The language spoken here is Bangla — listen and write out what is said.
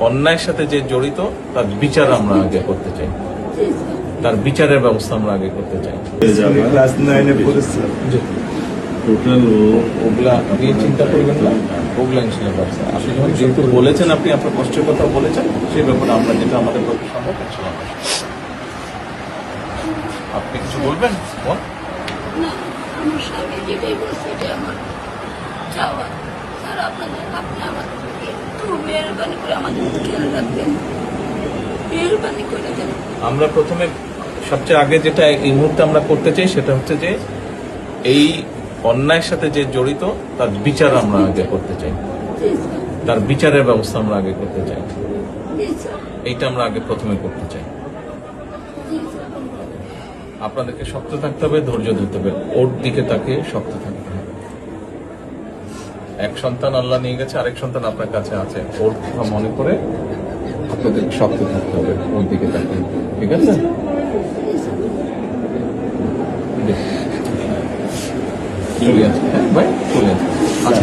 অন্যায়ের সাথে যে জড়িত তার বিচার আমরা আগে করতে চাই, তার বিচারের ব্যবস্থা আমরা আগে করতে চাই। ক্লাস 9 এ পড়েছে। টোটাল ওগুলা আপনি চিন্তা করবেন না, ওগুলা ইনশাল্লাহ ব্যবস্থা। আপনি যখন যেহেতু বলেছেন, আপনি আপনার কষ্টের কথা বলেছেন, সেই ব্যাপারে আমরা যেটা আমাদের পক্ষে সম্ভব ইনশাল্লাহ। আপনি কিছু বলবেন? বল। না, আমার স্বামী যেটাই বলছে এটা আমার চাওয়া। স্যার আপনি আমাদের একটু মেহরবানি করে আমাদের খেয়াল রাখবেন, মেহরবানি করে দেন। আমরা প্রথমে সবচেয়ে আগে যেটা এই মুহূর্তে আমরা করতে চাই সেটা হচ্ছে যে এই অন্যায়ের সাথে যে জড়িত তার বিচার আমরা আগে করতে চাই, জি স্যার, তার বিচারের ব্যবস্থা আমরা আগে করতে চাই। জি স্যার, এইটা আমরা আগে প্রথমে করতে চাই। জি স্যার। আপনাদেরকে শক্ত থাকতে হবে, ধৈর্য ধরতে হবে, ওর দিকে তাকে শক্ত থাকতে হবে। এক সন্তান আল্লাহ নিয়ে গেছে, আরেক সন্তান আপনার কাছে আছে, ওর কথা মনে করে আপনাদেরকে শক্ত থাকতে হবে, ওর দিকে তাকে। ঠিক আছে? চলে আসছে। হ্যাঁ ভাই।